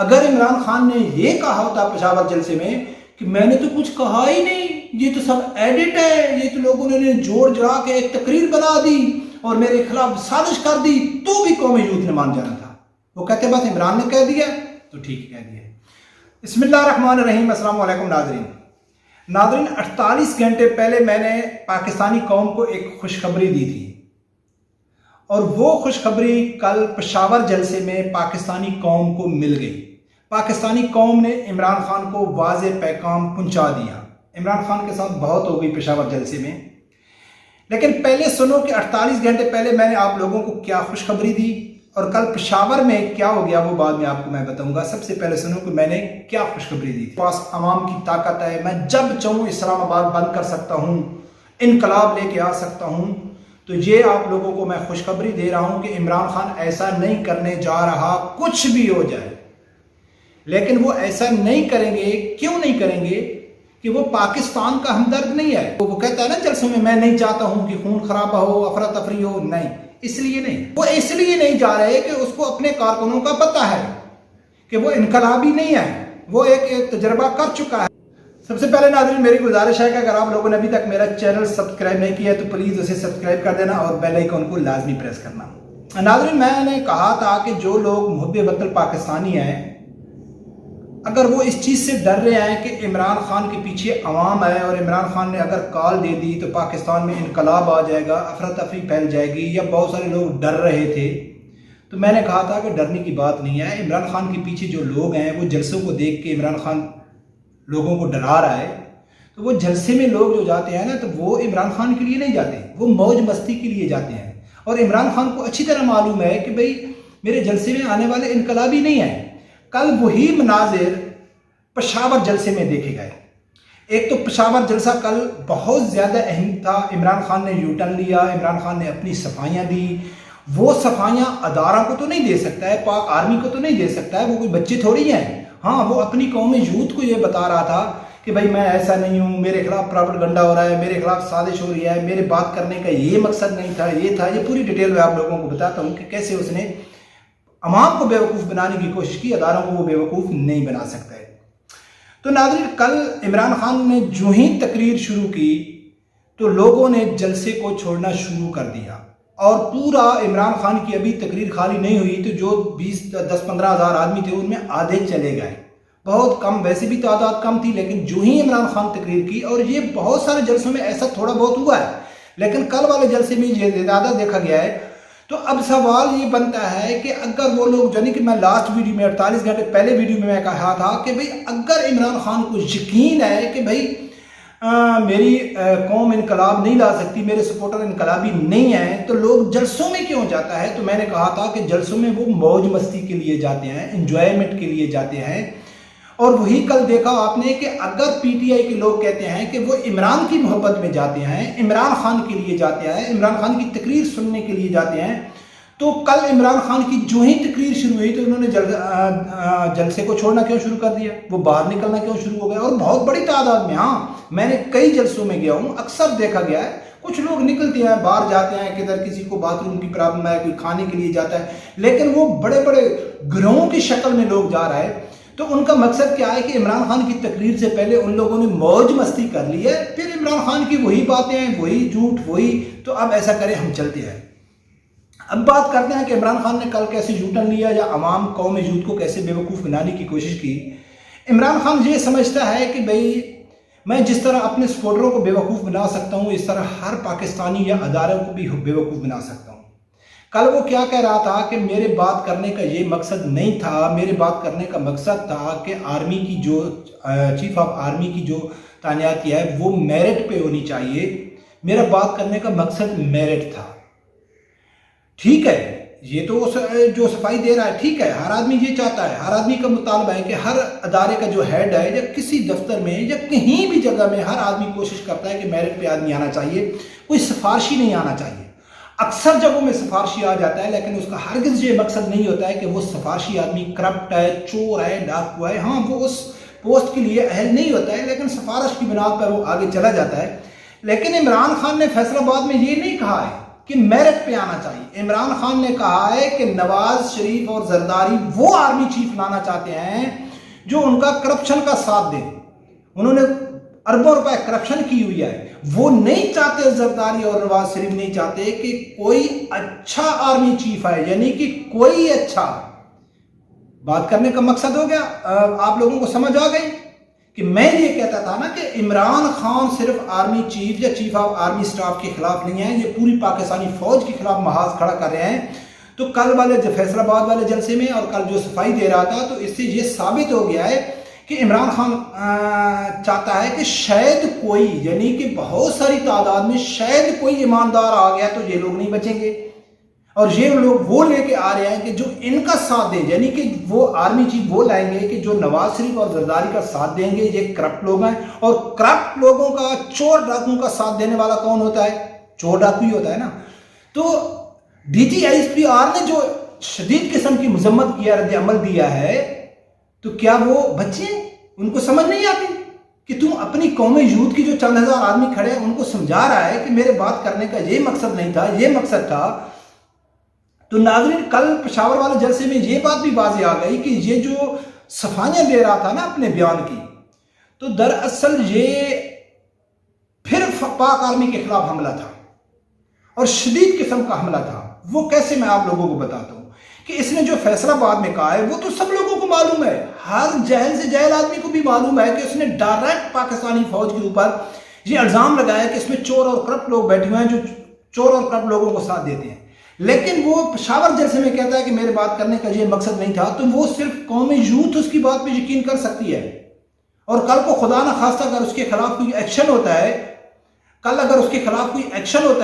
اگر عمران خان نے یہ کہا ہوتا پشاور جلسے میں کہ میں نے تو کچھ کہا ہی نہیں، یہ تو سب ایڈٹ ہے، یہ تو لوگوں نے جوڑ جڑا کے ایک تقریر بنا دی اور میرے خلاف سازش کر دی، تو بھی قومی یوتھ نے مان جانا تھا۔ وہ کہتے بس عمران نے کہہ دیا تو ٹھیک کہہ دیا۔ بسم اللہ الرحمن الرحیم۔ السلام علیکم ناظرین۔ 48 گھنٹے پہلے میں نے پاکستانی قوم کو ایک خوشخبری دی تھی، اور وہ خوشخبری کل پشاور جلسے میں پاکستانی قوم کو مل گئی۔ پاکستانی قوم نے عمران خان کو واضح پیغام پہنچا دیا۔ عمران خان کے ساتھ بہت ہو گئی پشاور جلسے میں، لیکن پہلے سنو کہ 48 گھنٹے پہلے میں نے آپ لوگوں کو کیا خوشخبری دی اور کل پشاور میں کیا ہو گیا، وہ بعد میں آپ کو میں بتاؤں گا۔ سب سے پہلے سنو کہ میں نے کیا خوشخبری دی تھی۔ پاس عوام کی طاقت ہے، میں جب چاہوں اسلام آباد بند کر سکتا ہوں، انقلاب لے کے آ سکتا ہوں۔ تو یہ آپ لوگوں کو میں خوشخبری دے رہا ہوں کہ عمران خان ایسا نہیں کرنے جا رہا، کچھ بھی ہو جائے۔ لیکن وہ ایسا نہیں کریں گے۔ کیوں نہیں کریں گے؟ کہ وہ پاکستان کا ہمدرد نہیں ہے۔ وہ کہتا ہے نا جلسوں میں نہیں چاہتا ہوں کہ خون خرابہ ہو، افراتفری ہو، نہیں، اس لیے نہیں۔ وہ اس لیے نہیں جا رہے کہ اس کو اپنے کارکنوں کا پتہ ہے کہ وہ انقلابی نہیں ہے، وہ ایک تجربہ کر چکا ہے۔ سب سے پہلے ناظرین میری گزارش ہے کہ اگر آپ لوگوں نے ابھی تک میرا چینل سبسکرائب نہیں کیا ہے تو پلیز اسے سبسکرائب کر دینا اور بیل آئیکن کو لازمی پریس کرنا۔ ناظرین میں نے کہا تھا کہ جو لوگ محب وطن پاکستانی ہیں، اگر وہ اس چیز سے ڈر رہے ہیں کہ عمران خان کے پیچھے عوام ہے اور عمران خان نے اگر کال دے دی تو پاکستان میں انقلاب آ جائے گا، افراتفری پھیل جائے گی، یا بہت سارے لوگ ڈر رہے تھے، تو میں نے کہا تھا کہ ڈرنے کی بات نہیں ہے۔ عمران خان کے پیچھے جو لوگ ہیں وہ جلسوں کو دیکھ کے عمران خان لوگوں کو ڈرا رہا ہے، تو وہ جلسے میں لوگ جو جاتے ہیں نا تو وہ عمران خان کے لیے نہیں جاتے، وہ موج مستی کے لیے جاتے ہیں۔ اور عمران خان کو اچھی طرح معلوم ہے کہ بھئی میرے جلسے میں آنے والے انقلابی نہیں ہیں۔ کل وہی مناظر پشاور جلسے میں دیکھے گئے۔ ایک تو پشاور جلسہ کل بہت زیادہ اہم تھا۔ عمران خان نے یو ٹرن لیا، عمران خان نے اپنی صفائیاں دی۔ وہ صفائیاں ادارہ کو تو نہیں دے سکتا ہے، پاک آرمی کو تو نہیں دے سکتا ہے، وہ کوئی بچے تھوڑی ہیں۔ ہاں، وہ اپنی قوم یوتھ کو یہ بتا رہا تھا کہ بھائی میں ایسا نہیں ہوں، میرے خلاف پراپیگنڈا ہو رہا ہے، میرے خلاف سازش ہو رہی ہے، میرے بات کرنے کا یہ مقصد نہیں تھا، یہ تھا۔ یہ پوری ڈیٹیل میں آپ لوگوں کو بتاتا ہوں کہ کیسے اس نے عوام کو بیوقوف بنانے کی کوشش کی، اداروں کو وہ بیوقوف نہیں بنا سکتا ہے۔ تو ناظرین کل عمران خان نے جو ہی تقریر شروع کی تو لوگوں نے جلسے کو چھوڑنا شروع کر دیا، اور پورا عمران خان کی ابھی تقریر خالی نہیں ہوئی تو جو 10-15 ہزار آدمی تھے ان میں آدھے چلے گئے۔ بہت کم، ویسے بھی تعداد کم تھی، لیکن جو ہی عمران خان تقریر کی، اور یہ بہت سارے جلسوں میں ایسا تھوڑا بہت ہوا ہے، لیکن کل والے جلسے میں یہ زیادہ دیکھا گیا ہے۔ تو اب سوال یہ بنتا ہے کہ اگر وہ لوگ، یعنی کہ میں لاسٹ ویڈیو میں 48 گھنٹے پہلے ویڈیو میں کہا تھا کہ بھئی اگر عمران خان کو یقین ہے کہ بھئی میری قوم انقلاب نہیں لا سکتی، میرے سپورٹر انقلابی نہیں ہیں، تو لوگ جلسوں میں کیوں جاتا ہے؟ تو میں نے کہا تھا کہ جلسوں میں وہ موج مستی کے لیے جاتے ہیں، انجوائمنٹ کے لیے جاتے ہیں۔ اور وہی کل دیکھا آپ نے کہ اگر پی ٹی آئی کے لوگ کہتے ہیں کہ وہ عمران کی محبت میں جاتے ہیں، عمران خان کے لیے جاتے ہیں، عمران خان کی تقریر سننے کے لیے جاتے ہیں، تو کل عمران خان کی جو ہی تقریر شروع ہوئی تو انہوں نے جلسے کو چھوڑنا کیوں شروع کر دیا؟ وہ باہر نکلنا کیوں شروع ہو گیا؟ اور بہت بڑی تعداد میں۔ ہاں، میں نے کئی جلسوں میں گیا ہوں، اکثر دیکھا گیا ہے کچھ لوگ نکلتے ہیں، باہر جاتے ہیں، کدھر کسی کو باتھ روم کی پرابلم ہے، کوئی کھانے کے لیے جاتا ہے، لیکن وہ بڑے بڑے گروہوں کی شکل میں لوگ جا رہے ہیں۔ تو ان کا مقصد کیا ہے کہ عمران خان کی تقریر سے پہلے ان لوگوں نے موج مستی کر لی ہے، پھر عمران خان کی وہی باتیں ہیں، وہی جھوٹ، وہی، تو اب ایسا کریں، ہم چلتے ہیں۔ اب بات کرتے ہیں کہ عمران خان نے کل کیسے یو ٹرن لیا، یا عوام قوم یوتھ کو کیسے بیوقوف بنانے کی کوشش کی۔ عمران خان یہ سمجھتا ہے کہ بھئی میں جس طرح اپنے سپورٹروں کو بیوقوف بنا سکتا ہوں، اس طرح ہر پاکستانی یا اداروں کو بھی بیوقوف بنا سکتا ہوں۔ کل وہ کیا کہہ رہا تھا کہ میرے بات کرنے کا یہ مقصد نہیں تھا، میرے بات کرنے کا مقصد تھا کہ آرمی کی جو چیف آف آرمی کی جو تعیناتی ہے وہ میرٹ پہ ہونی چاہیے، میرا بات کرنے کا مقصد میرٹ تھا۔ ٹھیک ہے، یہ تو جو صفائی دے رہا ہے ٹھیک ہے، ہر آدمی یہ چاہتا ہے، ہر آدمی کا مطالبہ ہے کہ ہر ادارے کا جو ہیڈ ہے یا کسی دفتر میں یا کہیں بھی جگہ میں ہر آدمی کوشش کرتا ہے کہ میرٹ پہ آدمی آنا چاہیے، کوئی سفارشی نہیں آنا چاہیے۔ اکثر جگہوں میں سفارشی آ جاتا ہے، لیکن اس کا ہرگز یہ مقصد نہیں ہوتا ہے کہ وہ سفارشی آدمی کرپٹ ہے، چور ہے، ڈاکو ہے۔ ہاں، وہ اس پوسٹ کے لیے اہل نہیں ہوتا ہے، لیکن سفارش کی بنا پر وہ آگے چلا جاتا ہے۔ لیکن عمران خان نے فیصل آباد میں یہ نہیں کہا ہے کہ میرٹ پہ آنا چاہیے۔ عمران خان نے کہا ہے کہ نواز شریف اور زرداری وہ آرمی چیف لانا چاہتے ہیں جو ان کا کرپشن کا ساتھ دے۔ انہوں نے اربوں روپے کرپشن کی ہوئی ہے، وہ نہیں چاہتے، زرداری اور نواز شریف نہیں چاہتے کہ کوئی اچھا آرمی چیف ہے، یعنی کہ کوئی اچھا۔ بات کرنے کا مقصد ہو گیا، آپ لوگوں کو سمجھ آ گئی کہ میں یہ کہتا تھا نا کہ عمران خان صرف آرمی چیف یا چیف آف آرمی سٹاف کے خلاف نہیں ہے، یہ پوری پاکستانی فوج کے خلاف محاذ کھڑا کر رہے ہیں۔ تو کل والے فیصل آباد والے جلسے میں اور کل جو صفائی دے رہا تھا، تو اس سے یہ ثابت ہو گیا ہے کہ عمران خان چاہتا ہے کہ شاید کوئی، یعنی کہ بہت ساری تعداد میں شاید کوئی ایماندار آ گیا تو یہ لوگ نہیں بچیں گے، اور یہ لوگ وہ لے کے آ رہے ہیں کہ جو ان کا ساتھ دیں، یعنی کہ وہ آرمی چیف وہ لائیں گے کہ جو نواز شریف اور زرداری کا ساتھ دیں گے۔ یہ کرپٹ لوگ ہیں، اور کرپٹ لوگوں کا، چور ڈاکوؤں کا ساتھ دینے والا کون ہوتا ہے؟ چور ڈاکو ہی ہوتا ہے نا۔ تو D G S P R نے جو شدید قسم کی مذمت کیا، رد عمل دیا ہے، تو کیا وہ بچے ہیں؟ ان کو سمجھ نہیں آتی کہ تم اپنی قومی یوتھ کی جو چند ہزار آدمی کھڑے ہیں ان کو سمجھا رہا ہے کہ میرے بات کرنے کا یہ مقصد نہیں تھا، یہ مقصد تھا۔ تو ناظرین، کل پشاور والے جلسے میں یہ بات بھی واضح آ گئی کہ یہ جو صفائیاں دے رہا تھا نا اپنے بیان کی، تو دراصل یہ پھر پاک آرمی کے خلاف حملہ تھا، اور شدید قسم کا حملہ تھا۔ وہ کیسے، میں آپ لوگوں کو بتاتا ہوں کہ اس نے جو فیصل آباد میں کہا ہے وہ تو سب لوگوں کو معلوم ہے، ہر جہل سے جہل آدمی کو بھی معلوم ہے کہ اس نے ڈائریکٹ پاکستانی فوج کے اوپر یہ الزام لگایا کہ اس میں چور اور کرپٹ لوگ بیٹھے ہوئے ہیں جو چور اور کرپٹ لوگوں کو ساتھ دیتے ہیں۔ لیکن وہ پشاور جلسے میں کہتا ہے کہ میرے بات کرنے کا یہ مقصد نہیں تھا، تو وہ صرف قومی یوتھ اس کی بات پہ یقین کر سکتی ہے، اور کل کو خدا نہ خواستہ اگر اس کے خلاف کوئی ایکشن ہوتا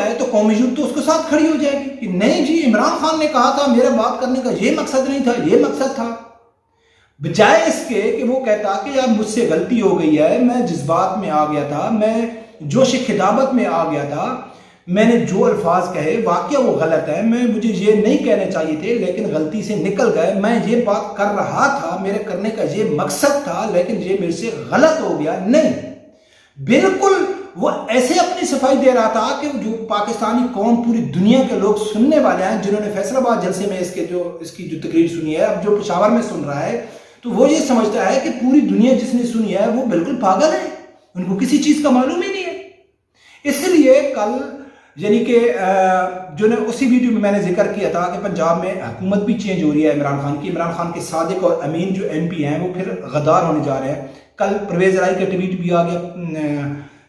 ہے، تو قومی یوتھ تو اس کے ساتھ کھڑی ہو جائے گی کہ نہیں جی، عمران خان نے کہا تھا میرا بات کرنے کا یہ مقصد نہیں تھا، یہ مقصد تھا۔ بجائے اس کے کہ وہ کہتا کہ یار مجھ سے غلطی ہو گئی ہے، میں جذبات میں آ گیا تھا، میں جوش خطابت میں آ گیا تھا، میں نے جو الفاظ کہے واقعہ وہ غلط ہے، مجھے یہ نہیں کہنے چاہیے تھے لیکن غلطی سے نکل گئے، میں یہ بات کر رہا تھا، میرے کرنے کا یہ مقصد تھا لیکن یہ میرے سے غلط ہو گیا۔ نہیں، بالکل وہ ایسے اپنی صفائی دے رہا تھا کہ جو پاکستانی قوم، پوری دنیا کے لوگ سننے والے ہیں، جنہوں نے فیصل آباد جلسے میں اس کی جو تقریر سنی ہے، اب جو پشاور میں سن رہا ہے، تو وہ یہ سمجھتا ہے کہ پوری دنیا جس نے سنی ہے وہ بالکل پاگل ہے، ان کو کسی چیز کا معلوم ہی نہیں ہے۔ اس لیے کل، یعنی کہ جو نے اسی ویڈیو میں نے ذکر کیا تھا کہ پنجاب میں حکومت بھی چینج ہو رہی ہے عمران خان کی، عمران خان کے صادق اور امین جو ایم پی ہیں وہ پھر غدار ہونے جا رہے ہیں۔ کل پرویز رائی کا ٹویٹ بھی آ گیا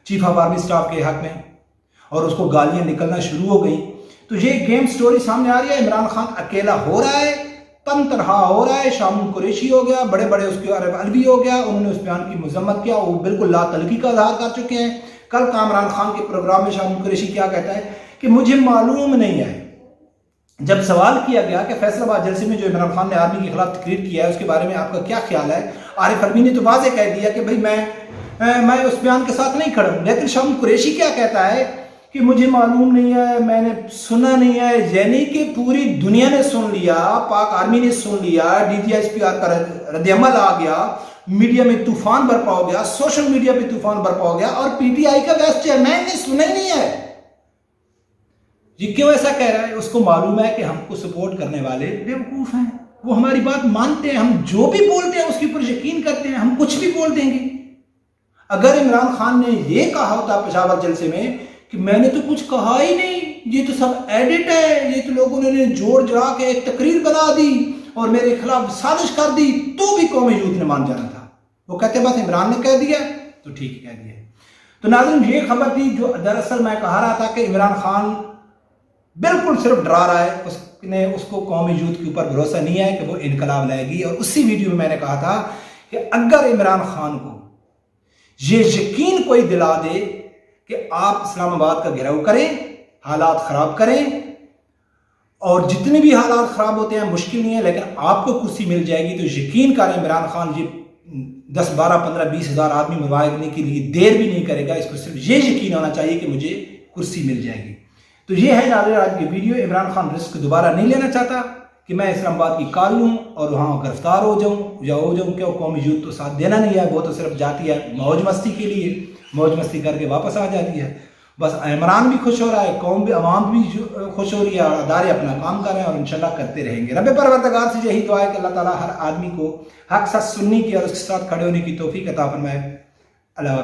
چیف آف آرمی سٹاف کے حق میں، اور اس کو گالیاں نکلنا شروع ہو گئی۔ تو یہ گیم سٹوری سامنے آ رہی ہے، عمران خان اکیلا ہو رہا ہے، تن تنہا ہو رہا ہے، شامل قریشی ہو گیا، بڑے بڑے اس کے عرب الوی ہو گیا، انہوں نے اس بیان کی مذمت کیا، وہ بالکل لا تلقی کا اظہار کر چکے ہیں۔ کل عمران خان کے پروگرام میں شامل قریشی کیا کہتا ہے کہ مجھے معلوم نہیں ہے۔ جب سوال کیا گیا کہ فیصل آباد جلسے میں جو عمران خان نے آرمی کے خلاف تقریر کیا ہے اس کے بارے میں آپ کا کیا خیال ہے، عارف الوی نے تو واضح کہہ دیا کہ بھئی میں اس بیان کے ساتھ نہیں کھڑا ہوں، لیکن شامل قریشی کیا کہتا ہے کہ مجھے معلوم نہیں ہے، میں نے سنا نہیں ہے، یعنی کہ پوری دنیا نے سن لیا، پاک آرمی نے سن لیا، D G S P R کا رد عمل آ گیا، میڈیا میں طوفان برپا ہو گیا، سوشل میڈیا پہ طوفان برپا ہو گیا، اور پی ٹی آئی کا وائس چیئرمین نے سنا ہی نہیں ہے۔ یہ کیوں ایسا کہہ رہا ہے؟ اس کو معلوم ہے کہ ہم کو سپورٹ کرنے والے بیوقوف ہیں، وہ ہماری بات مانتے ہیں، ہم جو بھی بولتے ہیں اس کے اوپر یقین کرتے ہیں، ہم کچھ بھی بول دیں گے۔ اگر عمران خان نے یہ کہا ہوتا پشاور جلسے میں کہ میں نے تو کچھ کہا ہی نہیں، یہ تو سب ایڈٹ ہے، یہ تو لوگوں نے جوڑ جڑا کے ایک تقریر بنا دی اور میرے خلاف سازش کر دی، تو بھی قومی یوتھ نے مان جانا تھا۔ وہ کہتے بس عمران نے کہہ دیا تو ٹھیک کہہ دیا۔ تو ناظرین، یہ خبر تھی جو دراصل میں کہا رہا تھا کہ عمران خان بالکل صرف ڈرا رہا ہے، اس کو قومی یوتھ کے اوپر بھروسہ نہیں ہے کہ وہ انقلاب لائے گی۔ اور اسی ویڈیو میں نے کہا تھا کہ اگر عمران خان کو یہ یقین کوئی دلا دے کہ آپ اسلام آباد کا گھیراؤ کریں، حالات خراب کریں، اور جتنے بھی حالات خراب ہوتے ہیں مشکل نہیں ہے لیکن آپ کو کرسی مل جائے گی، تو یقین کریں عمران خان یہ 10 12 15 20 ہزار آدمی مروانے کے لیے دیر بھی نہیں کرے گا۔ اس کو صرف یہ یقین ہونا چاہیے کہ مجھے کرسی مل جائے گی۔ تو یہ ہے ناظرین آج کی ویڈیو۔ عمران خان رسک دوبارہ نہیں لینا چاہتا کہ میں اسلام آباد کی کال لوں اور وہاں گرفتار ہو جاؤں کہ قومی یوتھ تو ساتھ دینا نہیں ہے، وہ تو صرف جاتی ہے موج مستی کے لیے، موج مستی کر کے واپس آ جاتی ہے۔ بس عمران بھی خوش ہو رہا ہے, قوم بھی, عوام بھی خوش ہو رہی ہے, اور ادارے اپنا کام کر رہے ہیں, اور انشاءاللہ کرتے رہیں گے. رب پروردگار سے یہی دعا ہے کہ اللہ تعالیٰ ہر آدمی کو حق سچ سننے کی اور اس کے ساتھ کھڑے ہونے کی توفیق عطا فرمائے. اللہ